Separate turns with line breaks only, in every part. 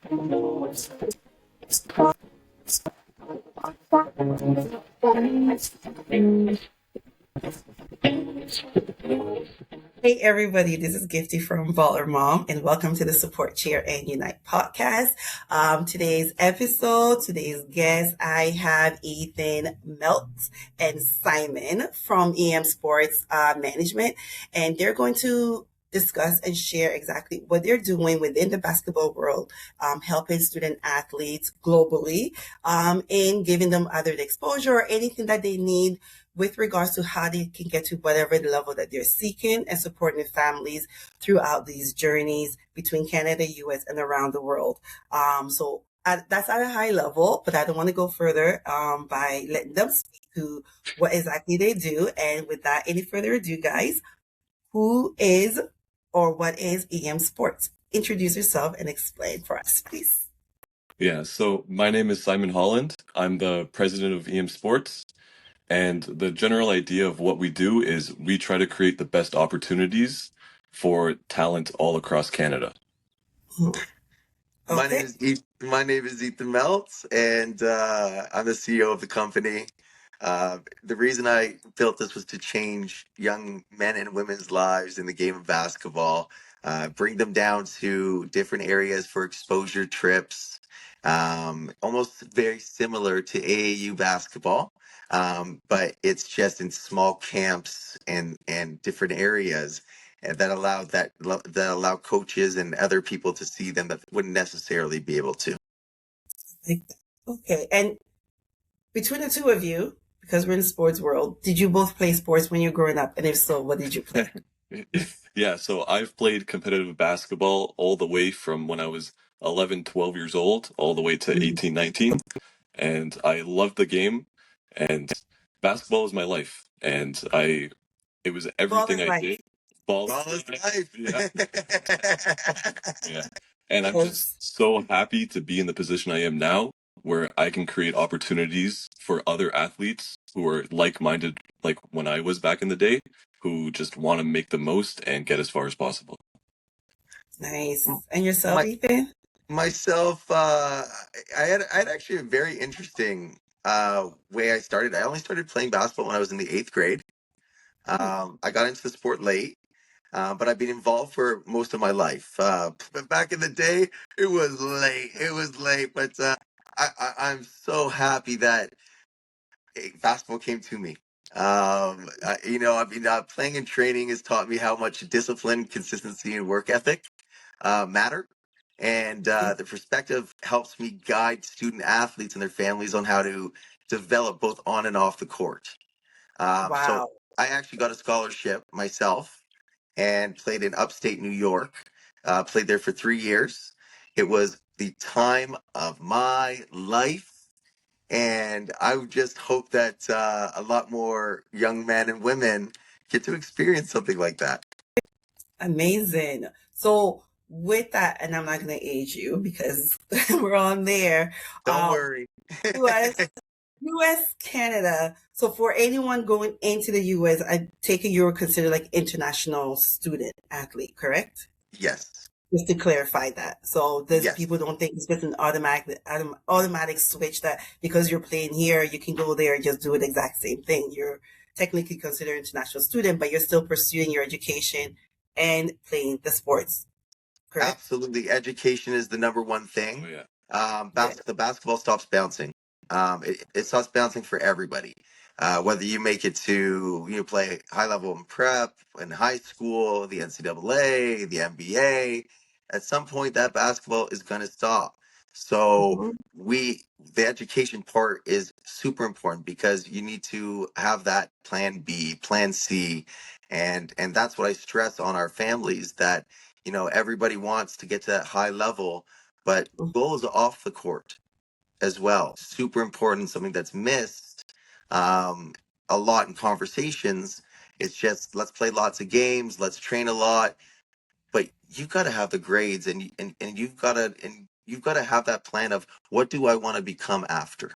Hey everybody, this is Gifty from Baller Mom, and welcome to the Support Chair and Unite podcast. Today's guest, I have Ethan, Meltz, and Simon from EM Sports Management, and they're going to discuss and share exactly what they're doing within the basketball world, helping student athletes globally, and giving them either the exposure or anything that they need with regards to how they can get to whatever the level that they're seeking and supporting families throughout these journeys between Canada, US, and around the world. That's at a high level, but I don't want to go further by letting them speak to what exactly they do. And without any further ado, guys, who is or what is EM Sports? Introduce yourself and explain for us, please.
Yeah, so my name is Simon Holland. I'm the president of EM Sports. And the general idea of what we do is we try to create the best opportunities for talent all across Canada.
Okay.
My name is Ethan Meltz, and I'm the CEO of the company. The reason I built this was to change young men and women's lives in the game of basketball, bring them down to different areas for exposure trips, almost very similar to AAU basketball, but it's just in small camps and different areas. And that allow coaches and other people to see them that wouldn't necessarily be able to.
Okay. And between the two of you, because we're in the sports world, did you both play sports when you were growing up? And if so, what did you play?
Yeah, so I've played competitive basketball all the way from when I was 11, 12 years old, all the way to 18, 19. And I loved the game, and basketball is my life. And it was everything I did.
Ball is life.
Yeah. Yeah. And I'm just so happy to be in the position I am now, where I can create opportunities for other athletes who are like-minded, like when I was back in the day, who just want to make the most and get as far as possible.
Nice. And yourself, Ethan?
Myself, I had actually a very interesting way I started. I only started playing basketball when I was in the 8th grade. I got into the sport late. But I've been involved for most of my life. But back in the day, it was late. It was late. But I'm so happy that basketball came to me. Playing and training has taught me how much discipline, consistency, and work ethic matter. And the perspective helps me guide student athletes and their families on how to develop both on and off the court.
Wow.
So I actually got a scholarship myself and played in upstate New York. Played there for 3 years. It was the time of my life. And I would just hope that a lot more young men and women get to experience something like that.
Amazing. So with that, and I'm not going to age you because we're on there.
Don't worry.
US, Canada. So for anyone going into the US, I take it you're considered like international student athlete, correct?
Yes.
Just to clarify that. So people don't think it's just an automatic switch that because you're playing here, you can go there and just do the exact same thing. You're technically considered an international student, but you're still pursuing your education and playing the sports. Correct?
Absolutely. Education is the number one thing.
Oh, yeah.
The basketball stops bouncing. It stops bouncing for everybody. Whether you make it to play high level in prep, in high school, the NCAA, the NBA, at some point that basketball is going to stop. So the education part is super important because you need to have that plan B, plan C, and that's what I stress on our families that everybody wants to get to that high level, but goals off the court as well. Super important, something that's missed a lot in conversations. It's just let's play lots of games, let's train a lot, but you've got to have the grades and you've got to have that plan of what do I want to become after.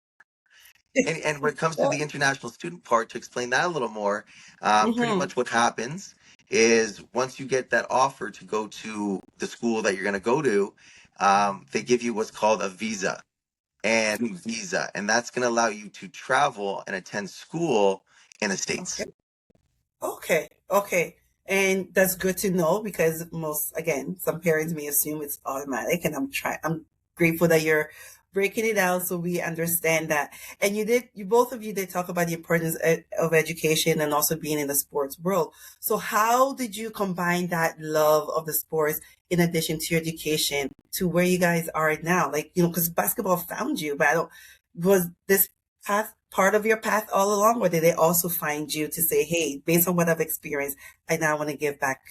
And when it comes to the international student part, to explain that a little more, pretty much what happens is once you get that offer to go to the school that you're going to go to, they give you what's called a visa and that's going to allow you to travel and attend school in the States.
Okay. Okay. And that's good to know because again, some parents may assume it's automatic, and I'm grateful that you're breaking it out so we understand that. And both of you did talk about the importance of education and also being in the sports world. So how did you combine that love of the sports in addition to your education to where you guys are now? Like, because basketball found you, but was this path part of your path all along, or did they also find you to say, hey, based on what I've experienced, I now want to give back?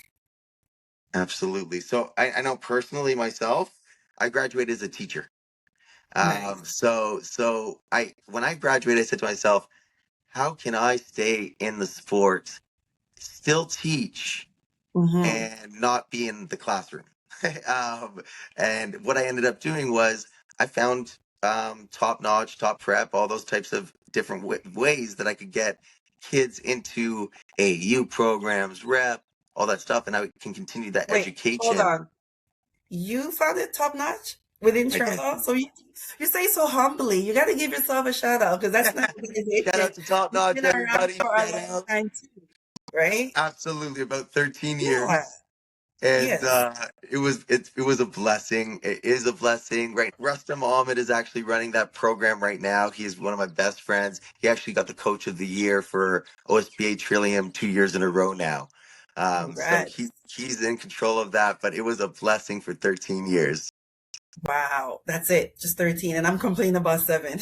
Absolutely. So I know personally myself, I graduated as a teacher.
Nice.
So when I graduated, I said to myself, how can I stay in the sport, still teach,
Mm-hmm.
and not be in the classroom? um, and what I ended up doing was I found top notch, top prep, all those types of different ways that I could get kids into AU programs, rep, all that stuff, and I can continue that
Wait, hold
education.
on. You found it top notch within
I did.
Toronto? So you say so humbly. You got to give yourself a shout out because that's not an
Shout
organization.
out to Top
You've
Notch,
been around
everybody.
for a
Shout
long
out.
time too, right?
Absolutely, about 13
Yeah.
years. And
Yes.
it was a blessing. It is a blessing, right? Rustam Ahmed is actually running that program right now. He is one of my best friends. He actually got the Coach of the Year for OSBA Trillium 2 years in a row now. So
Congrats.
he's in control of that. But it was a blessing for 13 years.
Wow. That's it. Just 13. And I'm complaining about 7.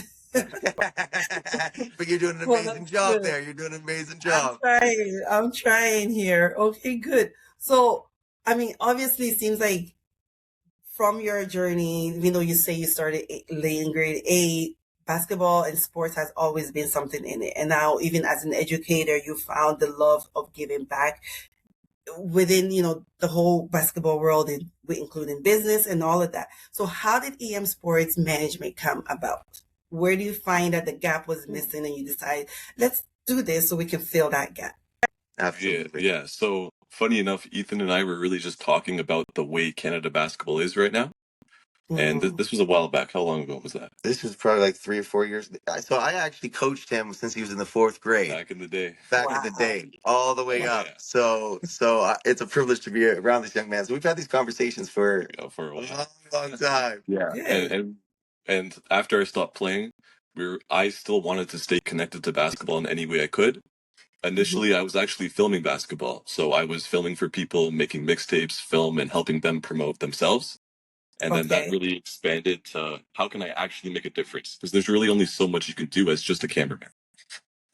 But you're doing an
Well,
amazing
that's
job
good.
there. You're doing an amazing
I'm
job.
trying. I'm trying here. Okay, good. So, I mean, obviously, it seems like from your journey, even though you say you started late in grade 8, basketball and sports has always been something in it. And now, even as an educator, you found the love of giving back within, the whole basketball world, including business and all of that. So, how did EM Sports Management come about? Where do you find that the gap was missing and you decide, let's do this so we can fill that gap?
Absolutely.
Yeah. So funny enough, Ethan and I were really just talking about the way Canada basketball is right now. And
Mm.
this was a while back. How long ago was that?
This is probably like 3 or 4 years. So I actually coached him since he was in the fourth grade.
Back in the day.
Back in the
Wow.
day, all the way
Yeah,
up.
yeah.
So it's a privilege to be around this young man. So we've had these conversations for
For a
a
while.
long time.
Yeah. And
Good.
and after I stopped playing, I still wanted to stay connected to basketball in any way I could.
Mhm.
Initially, I was actually filming basketball. So I was filming for people, making mixtapes, film, and helping them promote themselves. And then that
Okay.
really expanded to how can I actually make a difference? Because there's really only so much you can do as just a cameraman.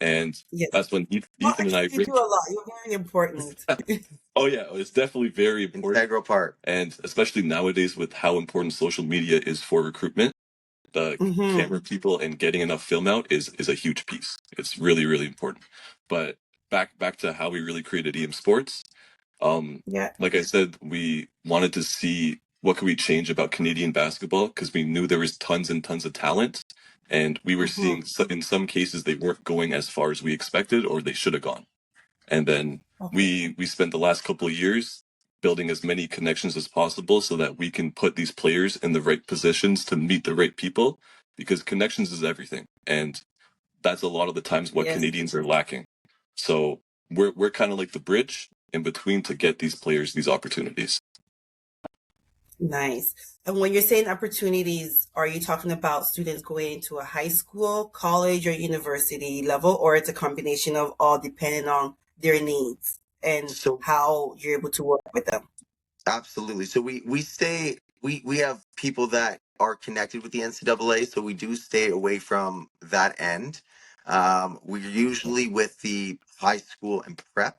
And
Yes.
that's when
Well,
Ethan and I
actually, you do a lot. You're very important.
oh yeah, it's definitely very important.
Integral part.
And especially nowadays with how important social media is for recruitment, the
Hmm.
camera people and getting enough film out is a huge piece. It's really, really important. But back to how we really created EM Sports. Um,
Yeah.
like I said, we wanted to see what could we change about Canadian basketball because we knew there was tons and tons of talent, and we were
Hmm.
seeing in some cases they weren't going as far as we expected or they should have gone. And then
Okay.
we spent the last couple of years building as many connections as possible so that we can put these players in the right positions to meet the right people because connections is everything. And that's a lot of the times what
Yes.
Canadians are lacking. So we're kind of like the bridge in between to get these players these opportunities.
Nice. And when you're saying opportunities, are you talking about students going to a high school, college, or university level, or it's a combination of all depending on their needs and
So
how you're able to work with them?
absolutely. So we have people that are connected with the NCAA, so we do stay away from that end. We're usually with the high school and prep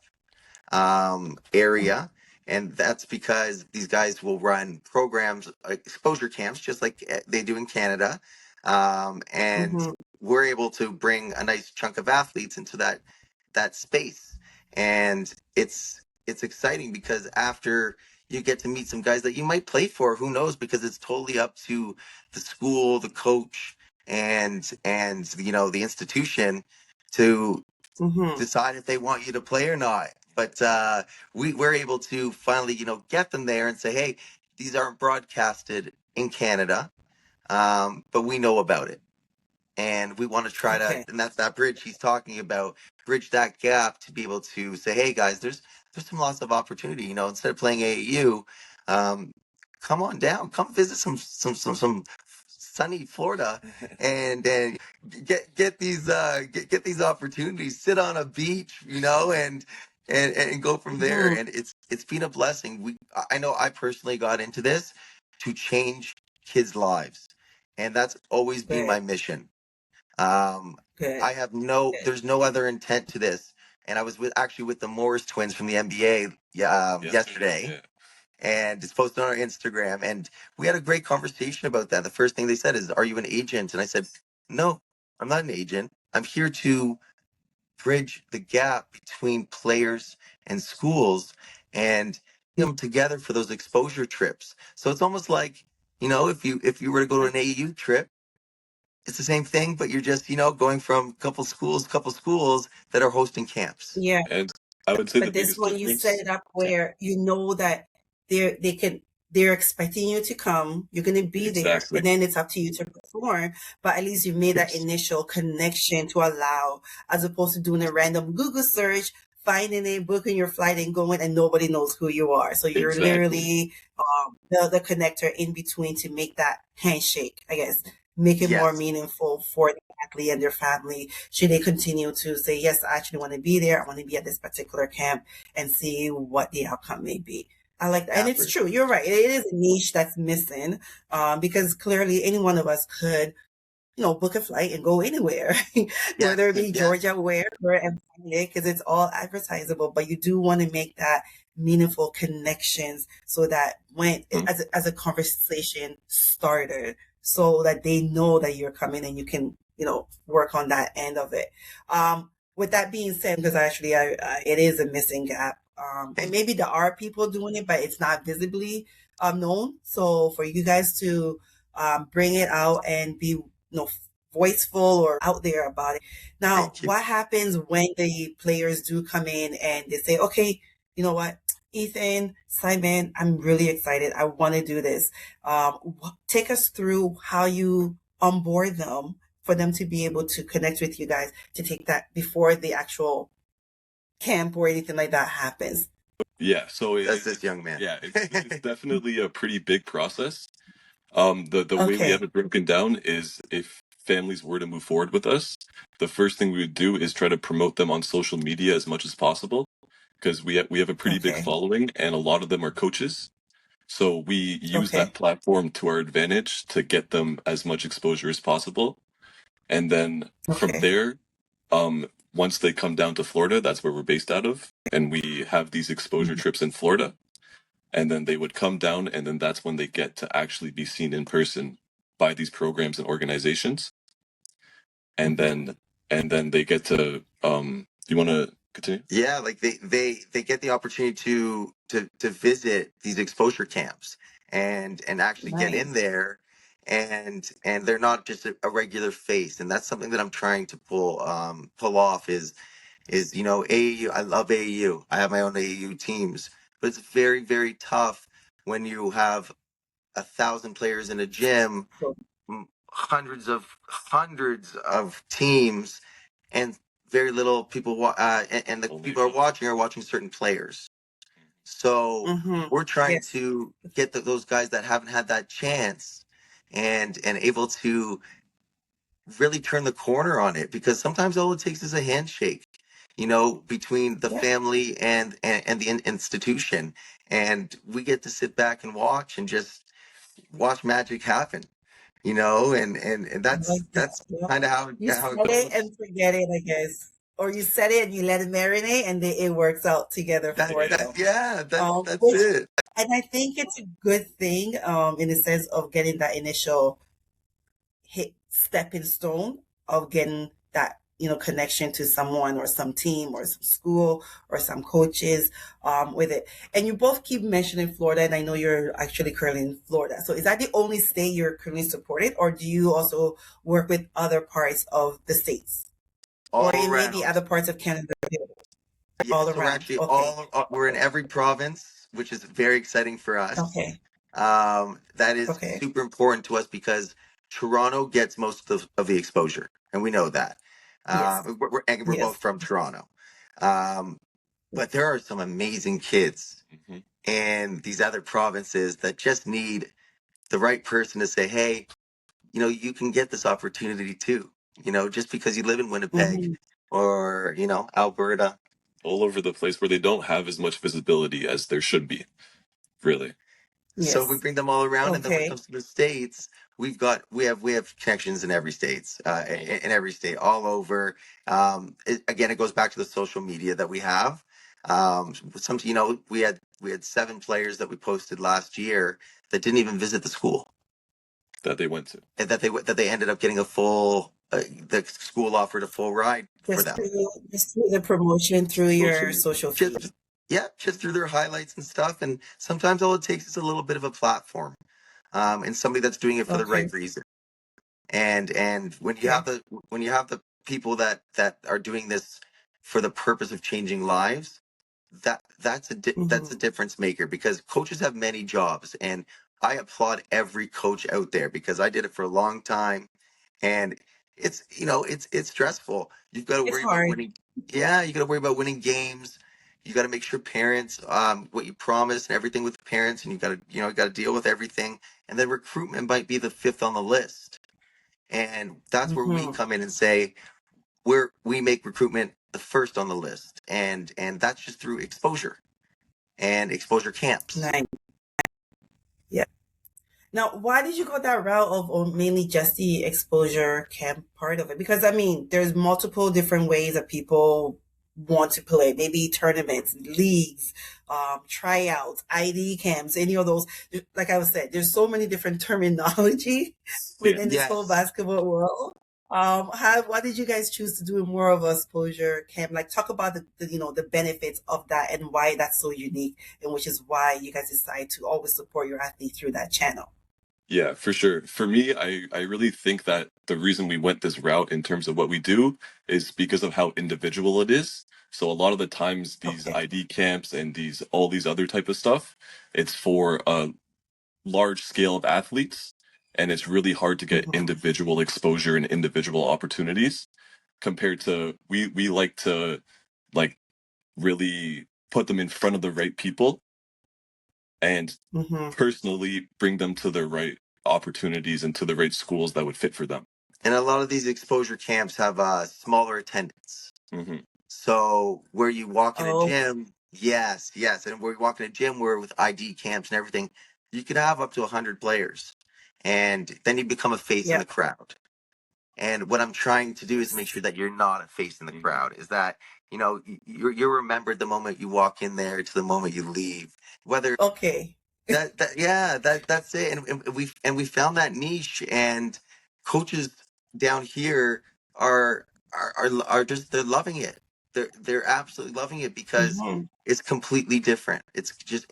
area. And that's because these guys will run programs, like exposure camps, just like they do in Canada. And
Mm-hmm.
we're able to bring a nice chunk of athletes into that space. And it's exciting because after you get to meet some guys that you might play for, who knows? Because it's totally up to the school, the coach, and the institution to
Mm-hmm.
decide if they want you to play or not. But we're able to finally, get them there and say, hey, these aren't broadcasted in Canada, but we know about it. And we want to try to,
Okay.
and that's that bridge he's talking about, bridge that gap to be able to say, hey guys, there's some lots of opportunity. Instead of playing AAU, um, come on down, come visit some sunny Florida, and get these get these opportunities. Sit on a beach, and go from there.
Mm-hmm.
And it's been a blessing. I know I personally got into this to change kids' lives, and that's always been
Good.
my mission.
Good.
I have
Good.
there's no other intent to this. And I was actually with the Morris twins from the NBA yesterday,
Yeah.
and it's posted on our Instagram. And we had a great conversation about that. The first thing they said is, "Are you an agent?" And I said, "No, I'm not an agent. I'm here to bridge the gap between players and schools and bring them together for those exposure trips." So it's almost like, if you were to go to an AU trip, it's the same thing, but you're just, going from couple schools that are hosting camps.
Yeah.
And I would say the
But this
biggest
one you set
difference.
it up where you know that they're expecting you to come, you're gonna be there,
Exactly.
and then it's up to you to perform. But at least you made that
Yes.
initial connection to allow, as opposed to doing a random Google search, finding it, booking your flight and going, and nobody knows who you are. So you're
Exactly.
literally the connector in between to make that handshake, I guess, make it more
Yes,
meaningful for the athlete and their family. Should they continue to say, yes, I actually want to be there, I want to be at this particular camp, and see what the outcome may be. I like that. And it's
absolutely.
true. You're right. It is a niche that's missing, because clearly any one of us could, book a flight and go anywhere, whether
Yes,
it be
yes.
Georgia, wherever, because it's all advertisable. But you do want to make that meaningful connections so that when,
Mhm.
as a conversation starter, so that they know that you're coming and you can, work on that end of it. With that being said, because actually, it is a missing gap. And maybe there are people doing it, but it's not visibly known. So for you guys to bring it out and be, voiceful or out there about it. Now,
Thank you.
what happens when the players do come in and they say, okay, you know what, Ethan, Simon, I'm really excited. I want to do this. Take us through how you onboard them for them to be able to connect with you guys to take that before the actual camp or anything like that happens.
Yeah. So
That's this young man.
it's definitely a pretty big process. The way we have
Okay.
it broken down is if families were to move forward with us, the first thing we would do is try to promote them on social media as much as possible because we have a pretty big
Okay.
following and a lot of them are coaches. So we use that
Okay.
platform to our advantage to get them as much exposure as possible. And then from
Okay.
there, once they come down to Florida, that's where we're based out of, and we have these exposure
Mhm.
trips in Florida, and then they would come down, and then that's when they get to actually be seen in person by these programs and organizations, and
Mhm.
then they get to you want to continue?
Yeah, like they get the opportunity to visit these exposure camps and actually get in
Nice.
there, and they're not just a regular face. And that's something that I'm trying to pull off is AAU. I love AAU. I have my own AAU teams, but it's very, very tough when you have 1,000 players in a gym,
Cool.
hundreds of teams, and very little people. And the
Only a
people are
couple.
watching certain players. So
Mm-hmm.
we're trying
Yes.
to get those guys that haven't had that chance, and able to really turn the corner on it, because sometimes all it takes is a handshake, between the
Yeah.
family and the institution, and we get to sit back and watch and just watch magic happen, and
I
that's
like that.
that's
Yeah.
kind of how
You
how
set
it
it
goes.
and forget it, I guess. Or you set it and you let it marinate and it works out together for them.
Yeah, that's
Which,
it.
and I think it's a good thing, in the sense of getting that initial hit stepping stone of getting that, connection to someone or some team or some school or some coaches, with it. And you both keep mentioning Florida, and I know you're actually currently in Florida. So is that the only state you're currently supported, or do you also work with other parts of the states? Or
All
it may be
around.
other parts of Canada
Yeah,
all
so we're
around.
actually
Okay.
we're in every province, which is very exciting for us.
Okay.
That is
Okay.
super important to us because Toronto gets most of the exposure, and we know that.
Yes.
And we're both
Yes.
from Toronto. Um, but there are some amazing kids in these other provinces that just need the right person to say, hey, you can get this opportunity too. Just because you live in Winnipeg
Mm-hmm.
or, Alberta.
All over the place where they don't have as much visibility as there should be, really.
So we
Yes.
bring them all around, and then when it
Okay.
comes to the states, we have connections in every state, in every state, all over. Again, it goes back to the social media that we have. We had 7 players that we posted last year that didn't even visit the school,
That they went to.
and that they ended up getting the school offered a full ride for them.
Just through the promotion through
Social
your
media.
social feed.
Just Yeah, just through their highlights and stuff. And sometimes all it takes is a little bit of a platform, and somebody that's doing it for the
Okay.
right reason. And
Okay.
when you have the people that are doing this for the purpose of changing lives, that's a
Mm-hmm.
difference maker, because coaches have many jobs, and I applaud every coach out there because I did it for a long time, and it's stressful. You've got to
It's
worry about
hard.
winning. Yeah, you got to worry about winning games. You got to make sure parents, what you promise and everything with the parents, and you got to deal with everything. And then recruitment might be the fifth on the list, and that's where we
Mm-hmm.
come in and say we make recruitment the first on the list, and that's just through exposure and exposure camps.
Nice. Yeah. Now, why did you go that route of mainly just the exposure camp part of it? Because I mean, there's multiple different ways that people want to play. Maybe tournaments, leagues, tryouts, ID camps, any of those. Like I was said, there's so many different terminology
Yeah.
within this whole
Yes.
basketball world. Why did you guys choose to do more of a exposure camp? Like, talk about the benefits of that and why that's so unique, and which is why you guys decide to always support your athlete through that channel.
Yeah, for sure. For me, I really think that the reason we went this route in terms of what we do is because of how individual it is. So a lot of the times these
Okay.
ID camps and all these other type of stuff, it's for a large scale of athletes, and it's really hard to get
Mhm.
individual exposure and individual opportunities compared to we like to like really put them in front of the right people and
Mhm.
personally bring them to the right opportunities and to the right schools that would fit for them.
And a lot of these exposure camps have smaller attendance.
Hmm.
So where you walk in a
Oh,
gym, yes, yes, and where you walk in a gym where with ID camps and everything, you could have up to 100 players, and then you become a face in
yeah.
the crowd. And what I'm trying to do is make
Yes.
sure that you're not a face in the
Hmm.
crowd. Is that you're remembered the moment you walk in there to the moment you leave. Whether
Okay.
that's it. And we found that niche, and coaches down here are just they're loving it. They're absolutely loving it because
Mhm.
it's completely different. It's just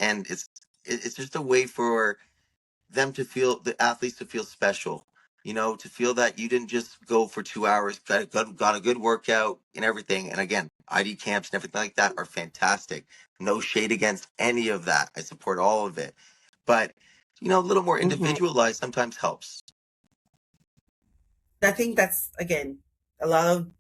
a way for them to feel, the athletes to feel special, to feel that you didn't just go for 2 hours, got a good workout and everything. And again, ID camps and everything like that are fantastic. No shade against any of that. I support all of it. But, a little more
Mhm.
individualized sometimes helps.
I think that's again a lot of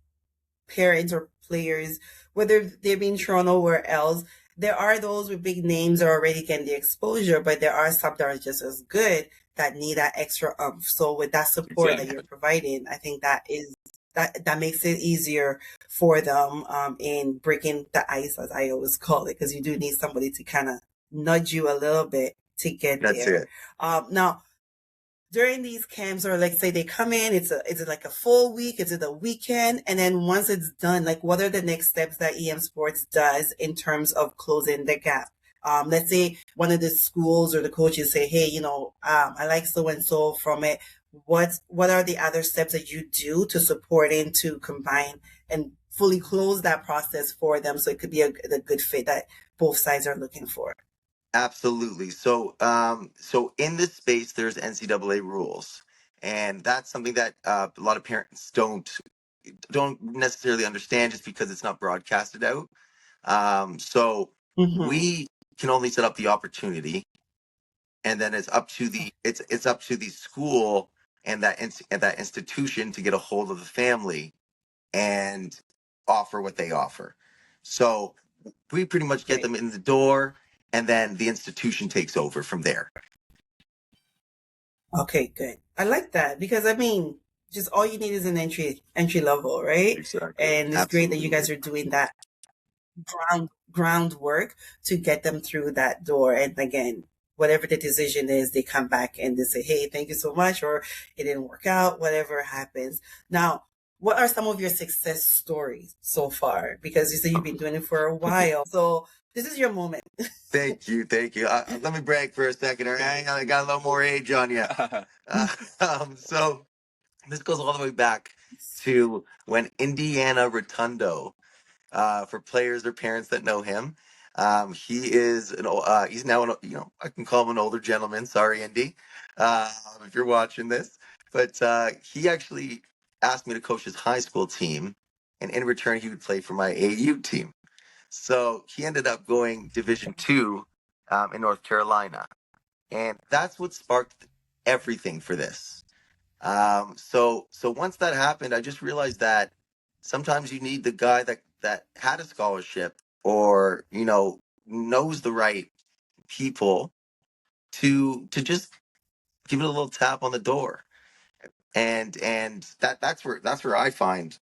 parents or players, whether they're being Toronto or else, there are those with big names that are already getting the exposure, but there are some that are just as good that need that extra umph. So with that support that you're
Exactly.
providing, I think that makes it easier for them in breaking the ice, as I always call it, because you do need somebody to kind of nudge you a little bit to get
That's
there.
it.
Now, during these camps, or like say they come in, is it like a full week, is it a weekend, and then once it's done, like what are the next steps that EM Sports does in terms of closing the gap? Let's say one of the schools or the coaches say, hey, I like so and so from it. What are the other steps that you do to support in to combine and fully close that process for them so it could be a good fit that both sides are looking for?
Absolutely. So in this space, there's NCAA rules, and that's something that a lot of parents don't necessarily understand just because it's not broadcasted out. So
Mm-hmm.
we can only set up the opportunity. and then it's up to the school and that institution to get a hold of the family and offer what they offer. So we pretty much get them in the door, and then the institution takes over from there.
Okay, good. I like that because I mean, just all you need is an entry level, right?
Exactly.
And it's great that you guys are doing that groundwork to get them through that door. And again, whatever the decision is, they come back and they say, "Hey, thank you so much," or "It didn't work out," whatever happens. Now, what are some of your success stories so far? Because you say you've been doing it for a while, so this is your moment.
Thank you. Let me brag for a second. All right, I got a little more age on you. So this goes all the way back to when Indiana Rotundo, for players or parents that know him, he is he's now I can call him an older gentleman. Sorry, Indy, if you're watching this, but he actually asked me to coach his high school team, and in return he would play for my AU team. So he ended up going Division II in North Carolina, and that's what sparked everything for this. So once that happened, I just realized that sometimes you need the guy that had a scholarship or knows the right people to just give it a little tap on the door, and that's where I find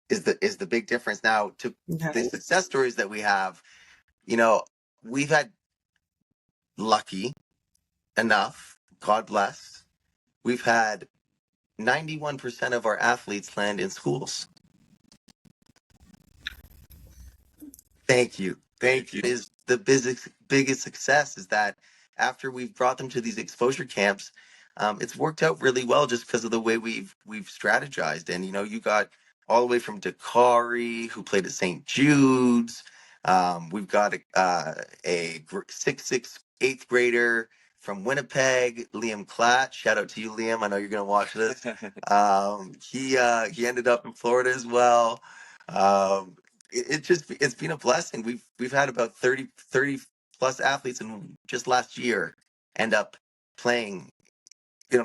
is the big difference. Now, to the success stories that we have, we've had lucky enough, God bless, we've had 91% of our athletes land in schools. Thank you. Is the biggest success is that after we've brought them to these exposure camps, it's worked out really well just because of the way we've strategized. And you got all the way from Dakari, who played at St. Jude's. We've got a eighth grader from Winnipeg, Liam Klatt. Shout out to you, Liam. I know you're gonna watch this. He ended up in Florida as well. It's been a blessing. We've had about 30 plus athletes in just last year end up playing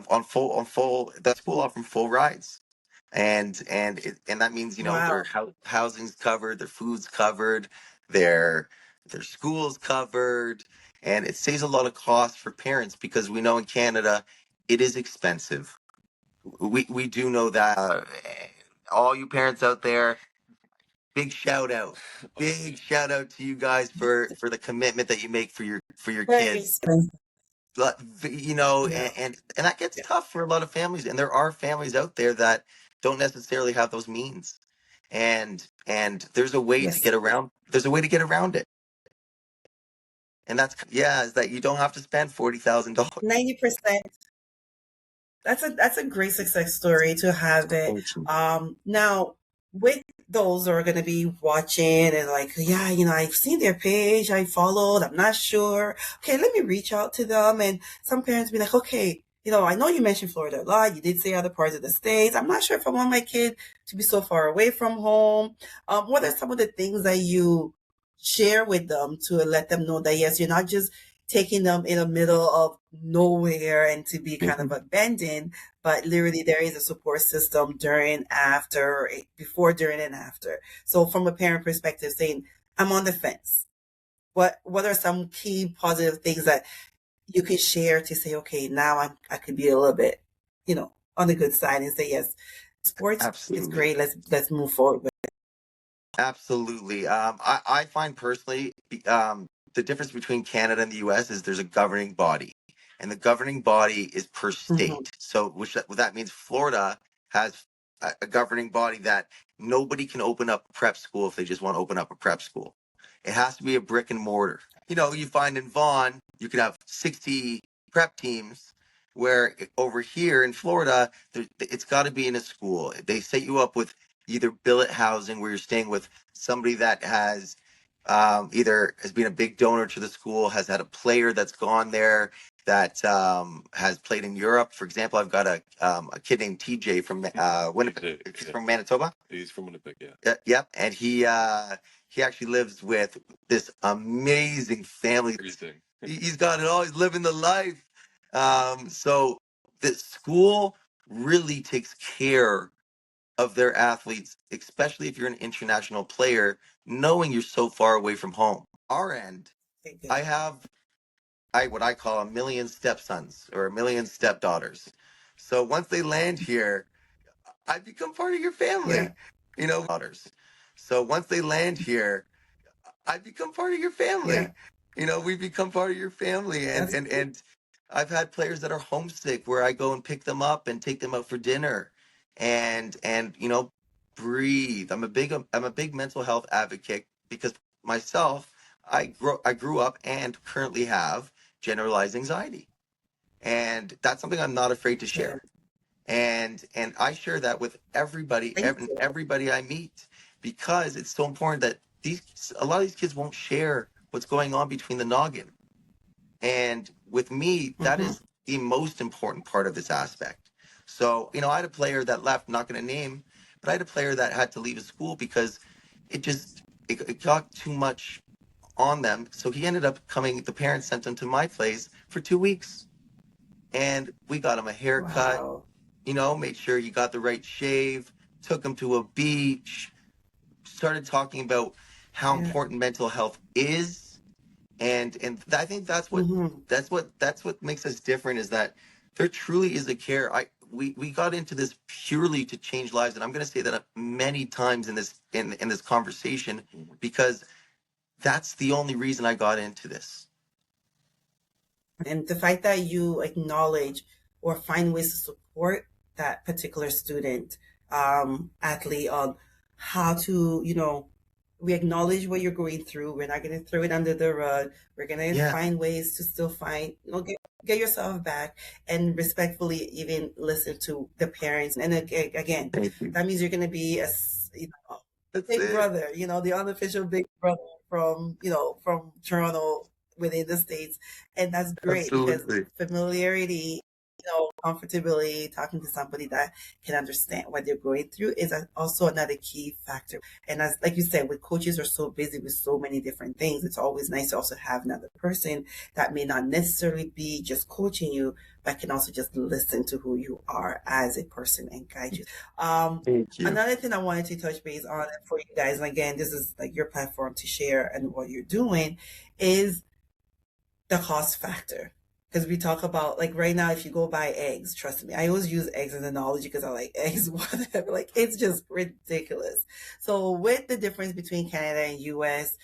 on full that school offering full rides, and that means their housing's covered, their food's covered, their school's covered, and it saves a lot of cost for parents because we know in Canada it is expensive. We do know that. All you parents out there, big shout out to you guys for the commitment that you make for your kids. But, and that gets tough for a lot of families, and there are families out there that don't necessarily have those means, and there's a way to get around it, and is that you don't have to spend $40,000.
90%. That's a great success story to have it. Now with those who are going to be watching and like, yeah, I've seen their page, I followed, I'm not sure. Okay, let me reach out to them. And some parents be like, okay, I know you mentioned Florida a lot. You did say other parts of the States. I'm not sure if I want my kid to be so far away from home. What are some of the things that you share with them to let them know that, yes, you're not just taking them in the middle of nowhere and to be kind of abandoned, but literally there is a support system before, during, and after. So from a parent perspective, saying, I'm on the fence. What are some key positive things that you can share to say, okay, now I could be a little bit, on the good side and say, yes, sports is great. Let's move forward with it.
Absolutely. I find personally, the difference between Canada and the US is there's a governing body, and the governing body is per state. So what that means, Florida has a governing body that nobody can open up a prep school if they just want to open up a prep school. It has to be a brick and mortar. You find in Vaughan, you could have 60 prep teams, where over here in Florida, it's got to be in a school. They set you up with either billet housing, where you're staying with somebody that has either has been a big donor to the school, has had a player that's gone there, that has played in Europe. For example, I've got a kid named TJ from Winnipeg. He's from Manitoba.
He's from Winnipeg, yeah.
Yep, and he actually lives with this amazing family.
Everything.
He's got it all. He's living the life. So the school really takes care of their athletes, especially if you're an international player, knowing you're so far away from home. Our end, I have what I call a million stepsons or a million stepdaughters. So once they land here, I become part of your family. Daughters. So once they land here, I become part of your family. We become part of your family. And I've had players that are homesick where I go and pick them up and take them out for dinner and breathe. I'm a big mental health advocate because myself, I grew up and currently have generalized anxiety. And that's something I'm not afraid to share. And I share that with everybody I meet because it's so important that a lot of these kids won't share what's going on between the noggin. And with me, that is the most important part of this aspect. So, I had a player that left, not going to name, but I had a player that had to leave his school because it got too much on them. So he ended up the parents sent him to my place for 2 weeks. And we got him a haircut, made sure he got the right shave, took him to a beach, started talking about how important mental health is. And I think that's what makes us different is that there truly is a care. We got into this purely to change lives, and I'm going to say that many times in this conversation because that's the only reason I got into this.
And the fact that you acknowledge or find ways to support that particular student, athlete on how to, we acknowledge what you're going through. We're not going to throw it under the rug. We're going to find ways to still find, get yourself back and respectfully even listen to the parents. And again, that means you're going to be big brother, the unofficial big brother from Toronto within the States. And that's great because familiarity, comfortability, talking to somebody that can understand what they're going through is also another key factor. And as like you said, with coaches are so busy with so many different things, it's always nice to also have another person that may not necessarily be just coaching you, but can also just listen to who you are as a person and guide you.
Thank you.
Another thing I wanted to touch base on for you guys, and again, this is like your platform to share and what you're doing, is the cost factor. Because we talk about, like right now, if you go buy eggs, trust me, I always use eggs as an analogy because I like eggs, whatever. Like it's just ridiculous. So with the difference between Canada and US,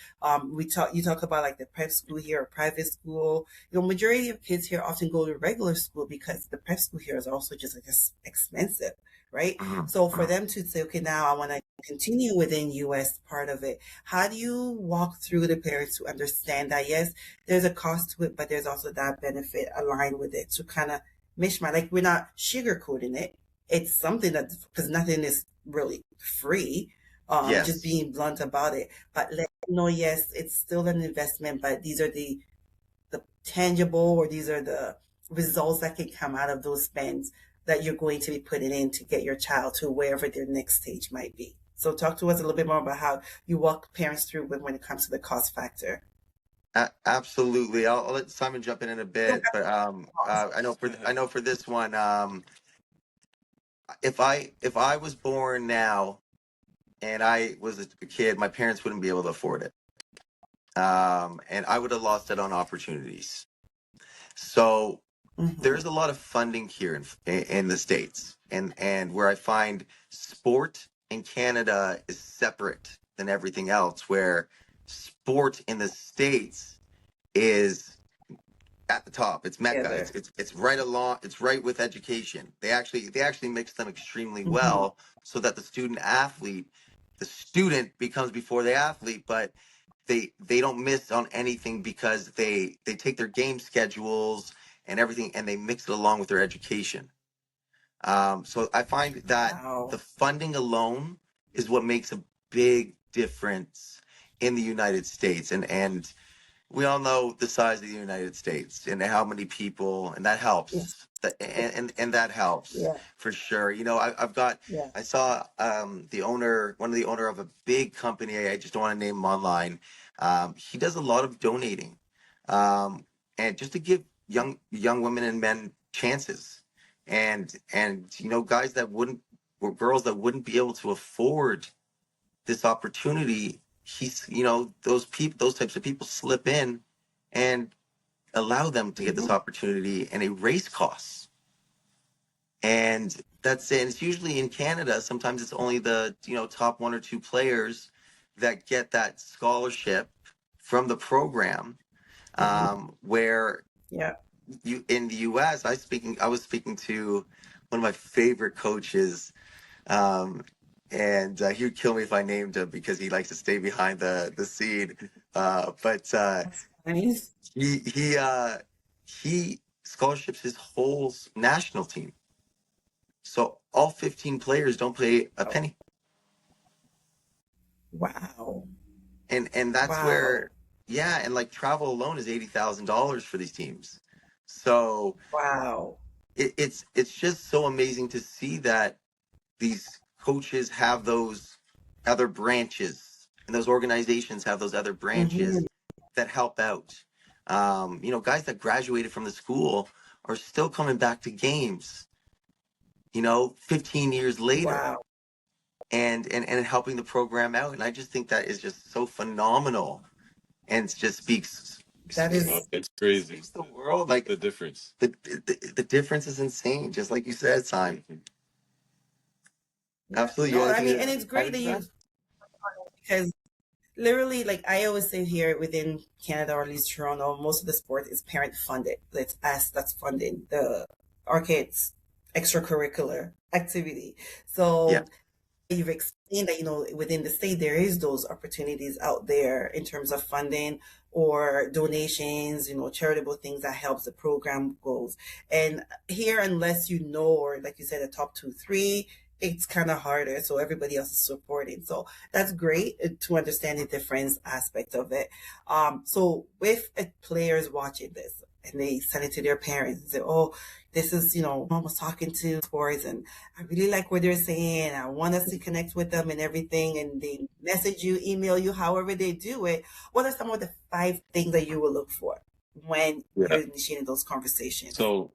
you talk about like the prep school here or private school. Majority of kids here often go to regular school because the prep school here is also just like expensive, right? So for them to say, okay, now I want to continue within US part of it, how do you walk through the parents to understand that yes, there's a cost to it, but there's also that benefit aligned with it to kind of mishmash. Like we're not sugarcoating it. It's something that because nothing is really free. Just being blunt about it. But let them know, yes, it's still an investment, but these are the tangible or these are the results that can come out of those spends that you're going to be putting in to get your child to wherever their next stage might be. So talk to us a little bit more about how you walk parents through when it comes to the cost factor.
Absolutely. I'll let Simon jump in a bit, but I know for this one, if I was born now and I was a kid, my parents wouldn't be able to afford it, and I would have lost it on opportunities. So there's a lot of funding here in the States, and where I find sport in Canada is separate than everything else, where sport in the States is at the top. It's mecca. It's right along. It's right with education. They actually mix them extremely well, so that the student becomes before the athlete, but they don't miss on anything because they take their game schedules and everything and they mix it along with their education. So I find that the funding alone is what makes a big difference in the United States, and we all know the size of the United States and how many people, and that helps. And that helps for sure. I saw one of the owner of a big company. I just don't want to name him online. He does a lot of donating, and just to give young women and men chances, and guys that wouldn't, or girls that wouldn't be able to afford this opportunity. Those types of people slip in and allow them to get this opportunity and erase costs. And that's it. And it's usually in Canada. Sometimes it's only the top one or two players that get that scholarship from the program. Where
Yeah.
you in the U.S., I was speaking to one of my favorite coaches, and he would kill me if I named him because he likes to stay behind the scene. But
That's nice.
he scholarships his whole national team. So all 15 players don't pay a penny.
Wow.
And that's where, yeah, and like travel alone is $80,000 for these teams. So
Wow.
it's just so amazing to see that these coaches have those other branches, and those organizations have those other branches that help out. Guys that graduated from the school are still coming back to games, 15 years later.
Wow.
And helping the program out. And I just think that is just so phenomenal, and it just speaks.
That is,
It's crazy.
Speaks the world. Like
The difference.
the difference is insane, just like you said, Simon. Absolutely.
no, I mean, and it's great that you, because literally, like I always say here within Canada, or at least Toronto, most of the sport is parent funded. It's us that's funding our kids' extracurricular activity. So
Yeah.
you've explained that, within the state, there is those opportunities out there in terms of funding or donations, charitable things that helps the program goals. And here, unless or like you said, the top 2, 3, it's kind of harder. So everybody else is supporting. So that's great to understand the difference aspect of it. So with players watching this and they send it to their parents and say, oh, this is, mom was talking to sports and I really like what they're saying. I want us to connect with them and everything. And they message you, email you, however they do it. What are some of the 5 things that you will look for when you're initiating those conversations?
So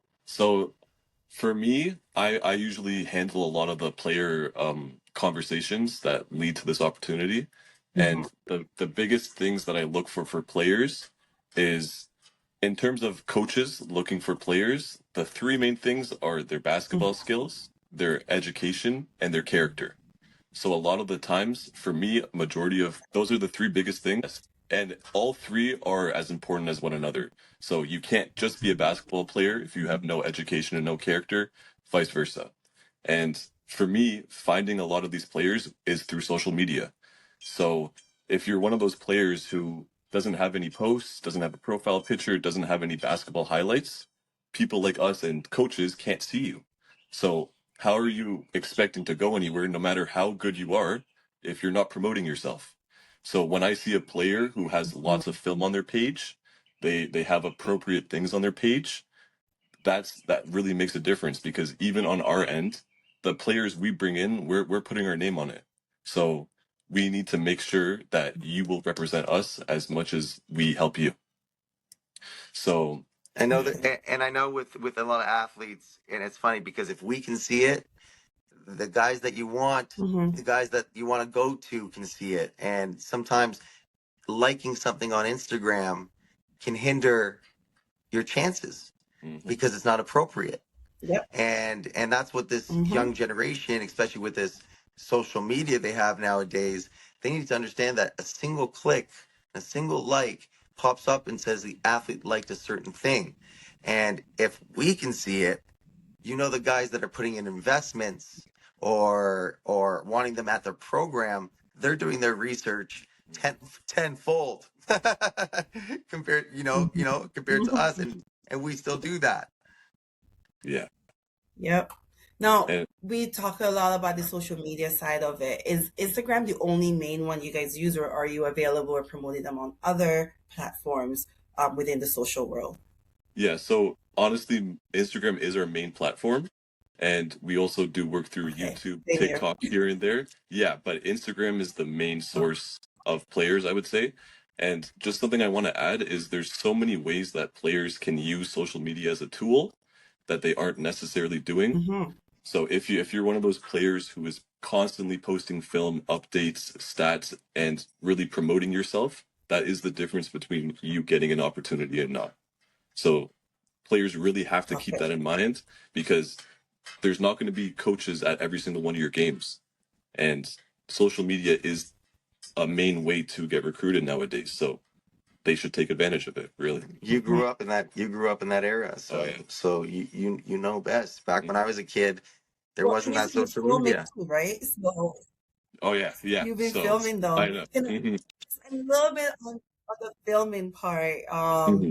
for me, I usually handle a lot of the player conversations that lead to this opportunity. And the biggest things that I look for players is, in terms of coaches looking for players, the 3 main things are their basketball skills, their education, and their character. So a lot of the times, for me, majority of those are the 3 biggest things, and all 3 are as important as one another. So you can't just be a basketball player if you have no education and no character, vice versa. And for me, finding a lot of these players is through social media. So if you're one of those players who doesn't have any posts, doesn't have a profile picture, doesn't have any basketball highlights, people like us and coaches can't see you. So how are you expecting to go anywhere, no matter how good you are, if you're not promoting yourself? So when I see a player who has lots of film on their page, they have appropriate things on their page, that really makes a difference, because even on our end, the players we bring in, we're putting our name on it. So we need to make sure that you will represent us as much as we help you. So
I know that, and I know with a lot of athletes, and it's funny because if we can see it, the guys that you want, the guys that you want to go to can see it. And sometimes liking something on Instagram can hinder your chances because it's not appropriate.
Yep.
And that's what this young generation, especially with this social media they have nowadays, they need to understand that a single click, a single like pops up and says the athlete liked a certain thing. And if we can see it, the guys that are putting in investments or wanting them at their program, they're doing their research tenfold compared to us, and we still do that.
Yeah.
Yep. Now, we talk a lot about the social media side of it. Is Instagram the only main one you guys use, or are you available or promoting them on other platforms within the social world?
Yeah, so honestly, Instagram is our main platform, and we also do work through YouTube, TikTok here and there. Yeah, but Instagram is the main source of players, I would say. And just something I want to add is there's so many ways that players can use social media as a tool that they aren't necessarily doing.
Mm-hmm.
So if you're one of those players who is constantly posting film updates, stats, and really promoting yourself, that is the difference between you getting an opportunity and not. So players really have to keep
Okay.
that in mind, because there's not going to be coaches at every single one of your games. And social media is a main way to get recruited nowadays. So they should take advantage of it, really.
You
Mm-hmm.
grew up in that era, so
Oh, yeah.
so you know best. Back when I was a kid, there
Well,
wasn't
and
that
you
social
film it
media.
too, right? So
Oh, yeah. Yeah.
you've been
So
filming
I
them.
know.
And a little bit on the filming part,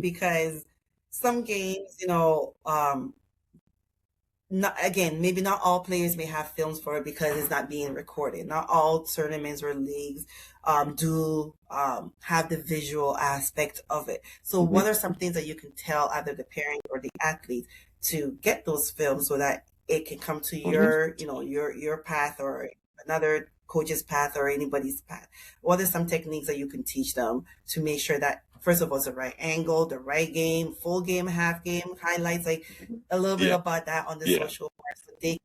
because some games, not again, maybe not all players may have films for it because it's not being recorded. Not all tournaments or leagues do have the visual aspect of it. So what are some things that you can tell either the parent or the athlete to get those films so that it can come to your, your path or another coach's path or anybody's path? What are some techniques that you can teach them to make sure that, first of all, it's the right angle, the right game, full game, half game, highlights, like a little bit
Yeah.
about that on the
Yeah.
social part. So they,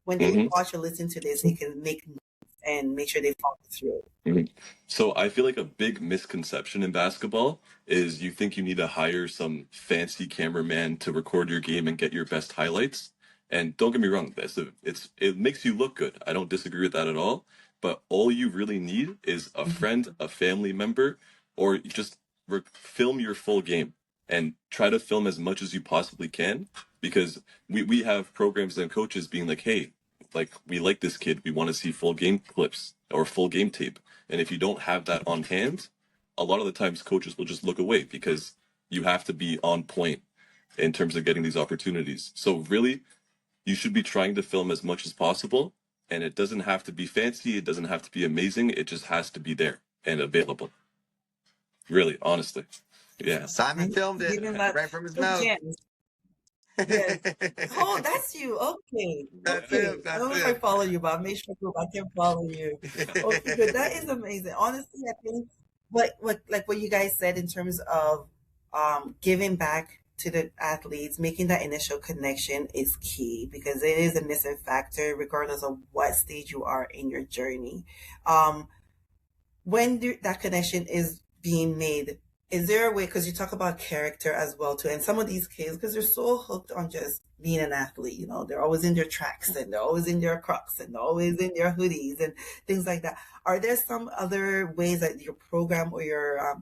when they watch or listen to this, they can make notes and make sure they follow through.
So I feel like a big misconception in basketball is you think you need to hire some fancy cameraman to record your game and get your best highlights. And don't get me wrong, it makes you look good. I don't disagree with that at all. But all you really need is a friend, a family member, or just film your full game and try to film as much as you possibly can, because we have programs and coaches being like, hey, like, we like this kid, we want to see full game clips or full game tape. And if you don't have that on hand, a lot of the times coaches will just look away, because you have to be on point in terms of getting these opportunities. So really, you should be trying to film as much as possible. And it doesn't have to be fancy. It doesn't have to be amazing. It just has to be there and available. Really, honestly. Yeah.
Simon filmed it
Giving that
right from his
good
mouth.
gems. Yes. Oh, that's you. Okay.
That's
Okay.
him.
I don't know
That's
if I
him.
follow you, but I'll make sure to go back and follow you. Okay, good. That is amazing. Honestly, I think what you guys said in terms of giving back to the athletes, making that initial connection is key, because it is a missing factor regardless of what stage you are in your journey. When that connection is being made, is there a way, because you talk about character as well too, and some of these kids, because they're so hooked on just being an athlete, they're always in their tracks and they're always in their Crocs and they're always in their hoodies and things like that. Are there some other ways that your program or your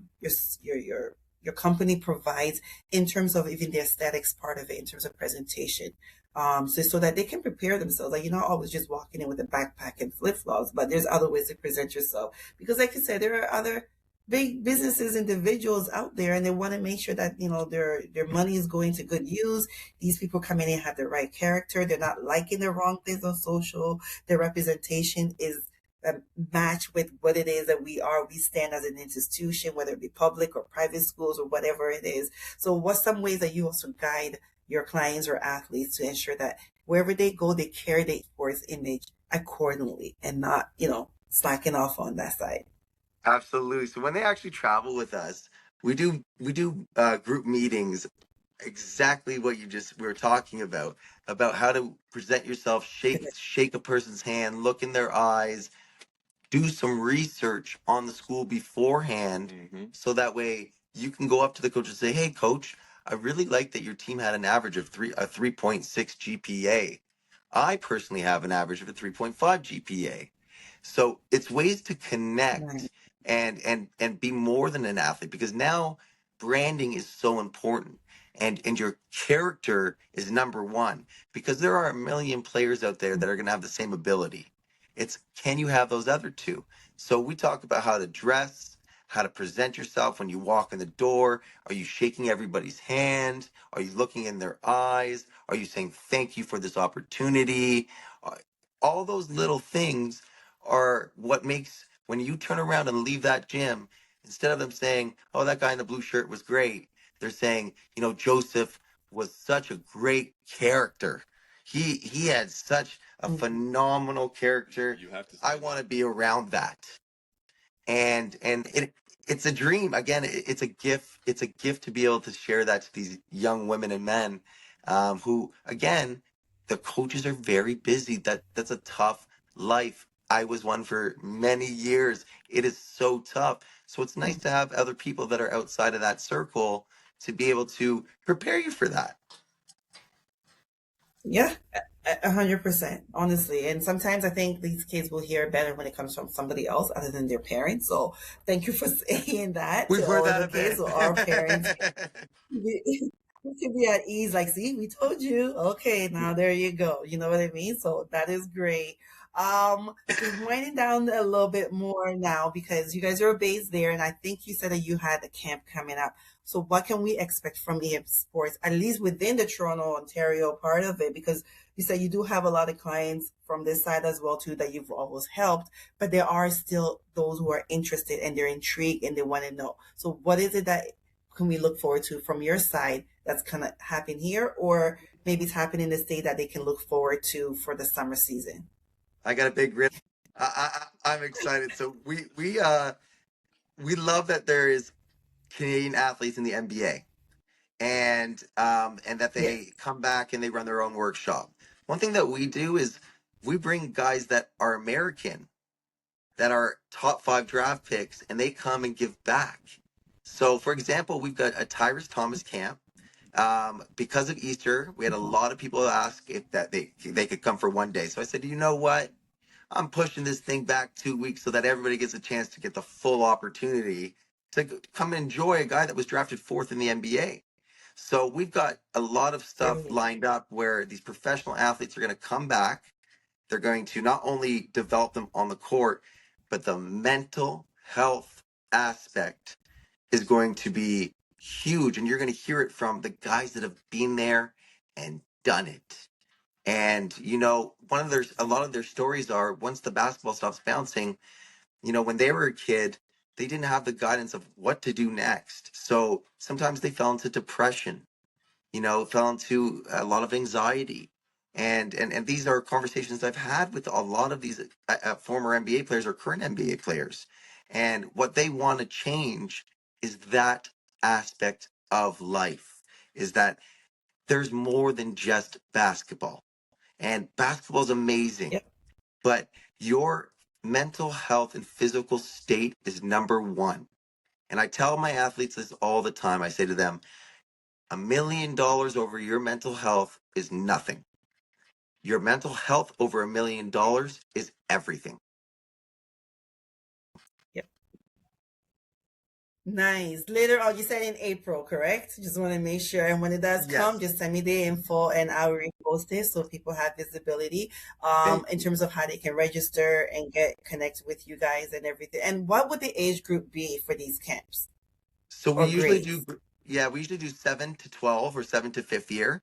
company provides in terms of even the aesthetics part of it, in terms of presentation? So that they can prepare themselves. Like, you're not always just walking in with a backpack and flip-flops, but there's other ways to present yourself. Because like you said, there are other big businesses, individuals out there, and they want to make sure that, their money is going to good use. These people come in and have the right character. They're not liking the wrong things on social. Their representation is match with what it is that we stand as an institution, whether it be public or private schools or whatever it is. So what's some ways that you also guide your clients or athletes to ensure that wherever they go, they carry their sports image accordingly and not, slacking off on that side?
Absolutely. So when they actually travel with us, we do group meetings, exactly what we were talking about how to present yourself, shake a person's hand, look in their eyes, do some research on the school beforehand, so that way you can go up to the coach and say, hey coach, I really like that your team had an average of 3.6 GPA. I personally have an average of a 3.5 GPA. So it's ways to
Right.
connect and be more than an athlete, because now branding is so important, and your character is number one, because there are a million players out there that are going to have the same ability. It's, can you have those other two? So we talk about how to dress, how to present yourself when you walk in the door. Are you shaking everybody's hand? Are you looking in their eyes? Are you saying thank you for this opportunity? Uh, All those little things are what makes, when you turn around and leave that gym, instead of them saying, oh, that guy in the blue shirt was great, they're saying, Joseph was such a great character. He had such a phenomenal character.
You have to say
I
that.
want to be around that. And it's a dream. Again, it's a gift. It's a gift to be able to share that to these young women and men, who, again, the coaches are very busy. That's a tough life. I was one for many years. It is so tough. So it's nice to have other people that are outside of that circle to be able to prepare you for that.
Yeah, 100%, honestly. And sometimes I think these kids will hear better when it comes from somebody else other than their parents. So thank you for saying that
We've
to
heard
all of
that
the
a
kids. So our parents,
bit.
we can be at ease, like, see, we told you. Okay, now there you go. You know what I mean? So that is great. Just winding down a little bit more now because you guys are based there, and I think you said that you had a camp coming up. So what can we expect from EM Sports, at least within the Toronto, Ontario part of it? Because you said you do have a lot of clients from this side as well too that you've always helped, but there are still those who are interested and they're intrigued and they want to know. So what is it that can we look forward to from your side that's kind of happening here, or maybe it's happening in the state that they can look forward to for the summer season?
I got a big rip. I'm excited. So we love that there is Canadian athletes in the NBA, and that
Yes.
they come back and they run their own workshop. One thing that we do is we bring guys that are American, that are top 5 draft picks, and they come and give back. So, for example, we've got a Tyrus Thomas camp. Because of Easter, we had a lot of people ask if that they could come for one day. So I said, you know what? I'm pushing this thing back 2 weeks so that everybody gets a chance to get the full opportunity to come and enjoy a guy that was drafted 4th in the NBA. So we've got a lot of stuff lined up where these professional athletes are going to come back. They're going to not only develop them on the court, but the mental health aspect is going to be huge. And you're going to hear it from the guys that have been there and done it. And a lot of their stories are, once the basketball stops bouncing, when they were a kid, they didn't have the guidance of what to do next. So sometimes they fell into depression, fell into a lot of anxiety. And these are conversations I've had with a lot of these former NBA players or current NBA players. And what they want to change is that aspect of life, is that there's more than just basketball. And basketball is amazing,
Yep.
but your mental health and physical state is number one. And I tell my athletes this all the time. I say to them, $1 million over your mental health is nothing. Your mental health over $1 million is everything.
Yep. Nice. Later on, you said in April, correct? Just want to make sure. And when it does come,
Yes.
just send me the info and I'll repost it so people have visibility
Thank
in
you.
terms of how they can register and get connected with you guys and everything. And what would the age group be for these camps
So we
or
usually
grades?
do, yeah, we usually do 7 to 12 or 7 to 5th year.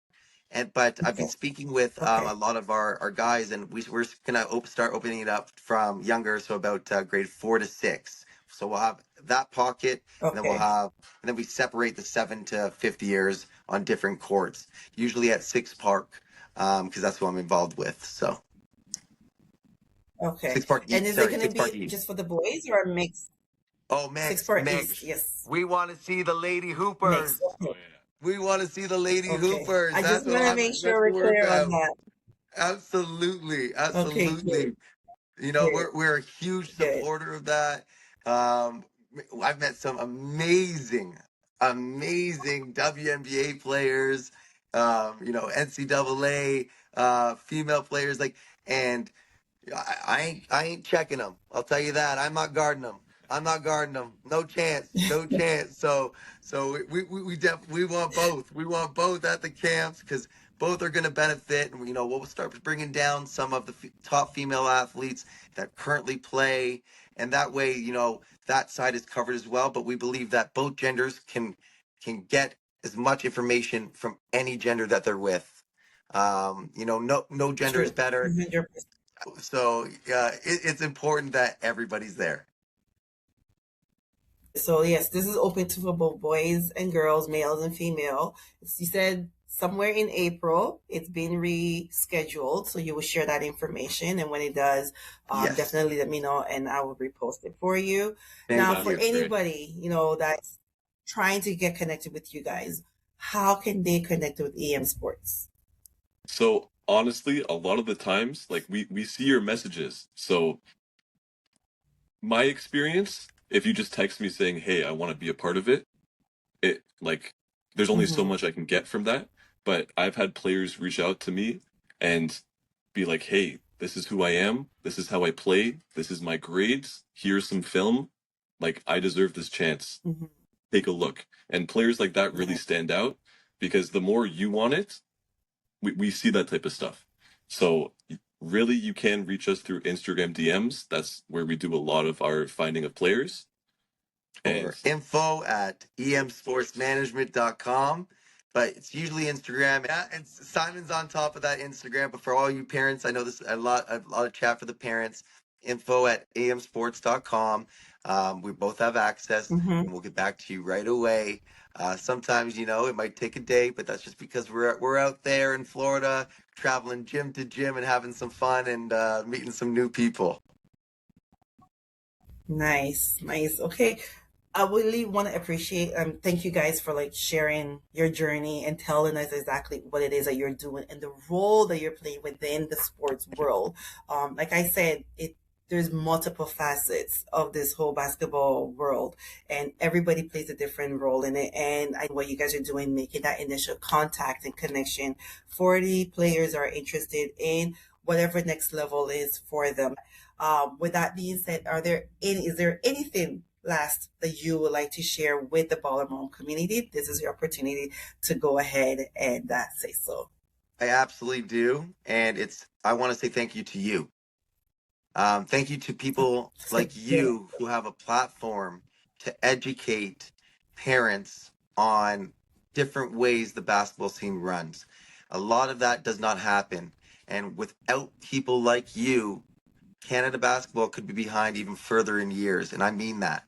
But I've been
Okay.
speaking with a
Okay.
lot of our guys, and we're gonna start opening it up from younger, so about grade 4 to 6. So we'll have that pocket, and then
Okay.
we separate the 7 to 50 years on different courts, usually at Six Park, because that's who I'm involved with. So
Okay.
Six Park
And
East,
is it
sorry,
going to
Six Park
be
East.
just for the boys or a mix?
Oh,
Six
mix,
Park East.
mix.
Yes.
We want to see the Lady
Mix.
Hoopers.
Oh
Okay.
yeah.
We want to see the Lady
Okay.
Hoopers.
I just want to make
That's
sure
the
we're
word
clear on
now.
that.
Absolutely,
Okay. Good.
absolutely.
Good.
We're a huge
Good.
supporter of that. Um, I've met some amazing WNBA players, NCAA female players, and I ain't checking them. I'll tell you that. I'm not guarding them. I'm not guarding them. No chance. No chance. So we want both. We want both at the camps because both are going to benefit. And we'll start bringing down some of the top female athletes that currently play, and that way that side is covered as well. But we believe that both genders can get as much information from any gender that they're with. No gender is
True.
better.
100%.
So it's important that everybody's there.
So yes, this is open to for both boys and girls, males and female. You said somewhere in April. It's been rescheduled, so you will share that information. And when it does,
Yes.
definitely let me know, and I will repost it for you.
Thank
Now,
you.
for anybody that's trying to get connected with you guys, how can they connect with EM Sports?
So honestly, a lot of the times, like we see your messages. So my experience, if you just text me saying, "Hey, I want to be a part of it," it like there's only so
Mm-hmm.
much I can get from that. But I've had players reach out to me and be like, "Hey, this is who I am. This is how I play. This is my grades. Here's some film. Like I deserve this chance.
Mm-hmm.
Take a look." And players like that really
Yeah.
stand out because the more you want it, we see that type of stuff. So really you can reach us through Instagram DMs. That's where we do a lot of our finding of players.
Or
And
info at emsportsmanagement.com. But it's usually Instagram. Yeah, and Simon's on top of that Instagram. But for all you parents, I know this a lot of chat for the parents. Info at amsports.com. We both have access,
Mm-hmm.
and we'll get back to you right away. Sometimes, it might take a day, but that's just because we're out there in Florida, traveling gym to gym and having some fun and meeting some new people.
Nice, nice. Okay. I really want to appreciate thank you guys for sharing your journey and telling us exactly what it is that you're doing and the role that you're playing within the sports world. Like I said, there's multiple facets of this whole basketball world, and everybody plays a different role in it. And I know what you guys are doing, making that initial contact and connection. 40 players are interested in whatever next level is for them. With that being said, is there anything last that you would like to share with the Ballermom community? This is your opportunity to go ahead and say so.
I absolutely do. And I want to say thank you to you. Thank you to people like you who have a platform to educate parents on different ways the basketball team runs. A lot of that does not happen. And without people like you, Canada basketball could be behind even further in years. And I mean that.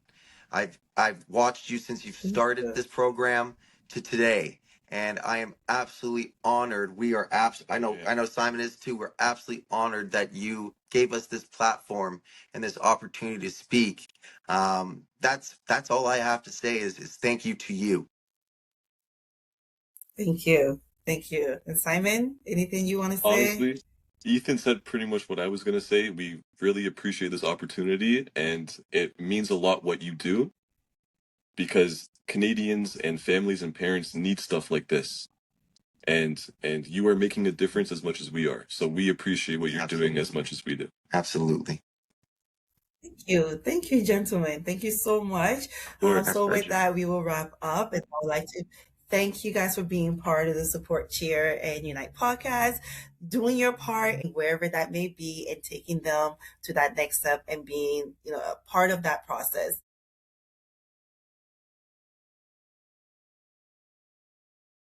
I've watched you since you've started this program to today. And I am absolutely honored. We are I know Simon is too. We're absolutely honored that you gave us this platform and this opportunity to speak. That's all I have to say is thank you to you.
Thank you. Thank you. And Simon, anything you want to say?
Honestly, Ethan said pretty much what I was going to say. We really appreciate this opportunity, and it means a lot what you do because Canadians and families and parents need stuff like this. And you are making a difference as much as we are. So we appreciate what you're doing as much as we do.
Absolutely.
Thank you, gentlemen. Thank you so much. So with that, we will wrap up, and I would like to thank you guys for being part of the Support Cheer and Unite podcast, doing your part wherever that may be, and taking them to that next step and being, a part of that process.